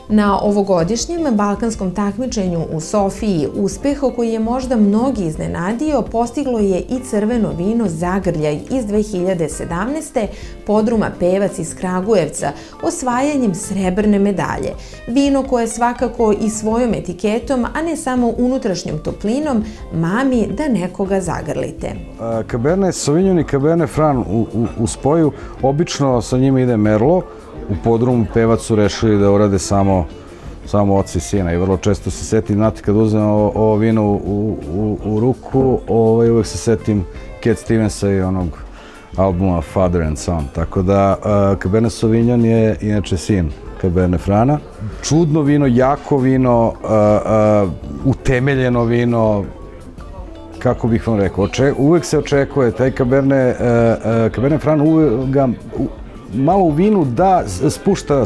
Na ovogodišnjem balkanskom takmičenju u Sofiji uspeh koji je možda mnogi iznenadio postiglo je i crveno vino Zagrljaj iz 2017. podruma Pevac iz Kragujevca osvajanjem srebrne medalje. Vino koje svakako i svojom etiketom, a ne samo unutrašnjom toplinom, mami da nekoga zagrlite. Cabernet Sauvignon i Cabernet Franc u spoju, obično sa njima ide Merlot. U podrumu Pevac su rešili da urade samo oca i sina i vrlo često se setim, znate, kad uzmem ovo vino u ruku, uvek se setim Cat Stevensa i onog albuma Father and Son. Tako da Cabernet Sauvignon je inače sin Cabernet Frana. Čudno vino, jako vino, utemeljeno vino, kako bih vam rekao, uvek se očekuje, taj Cabernet Franc uvek ga malo u vinu da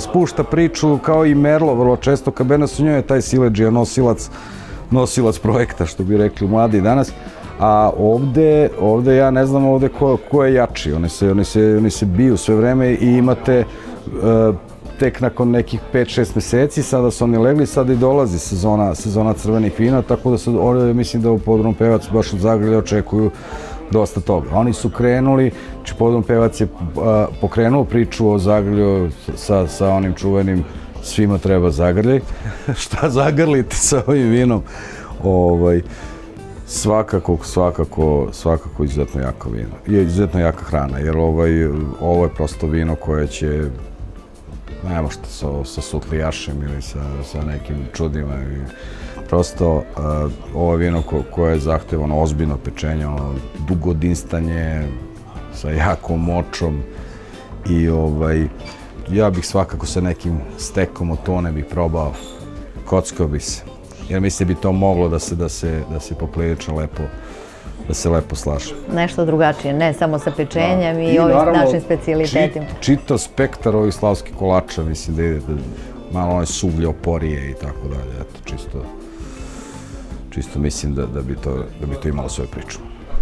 spušta priču, kao i Merlot vrlo često. Cabernet Sauvignon je taj siledžija, nosilac projekta, što bi rekli mladi danas. A ovde ja ne znam ovde ko je jači. Oni se biju sve vreme i imate tek nakon nekih 5-6 meseci, sada su oni legli, sada i dolazi sezona crvenih vina, tako da sad mislim da u podrumu Pevac baš od Zagrlja očekuju dosta toga. Oni su krenuli, znači podrum Pevac je pokrenuo priču o Zagrlju sa onim čuvenim svima treba zagrljaj. Šta zagrlite sa ovim vinom? Svakako izuzetno jako vino. Je izuzetno jaka hrana, jer ovo je prosto vino koje će, ne možete sa sutlijašem ili sa nekim čudima. Prosto ovo je vino koje je zahtevano ozbiljno pečenje, dugodinstanje sa jakom močom i ja bih svakako sa nekim stekom od tone bih probao, kockao bi se, jer mislim da bi to moglo da se poprilično lepo slaže. Nešto drugačije, ne samo sa pečenjem i ovim našim specijalitetima. Čitav spektar ovih slavskih kolača, mislim da ide malo one suvlje, oporije i tako dalje, eto, čisto mislim da bi to imalo svoju priču.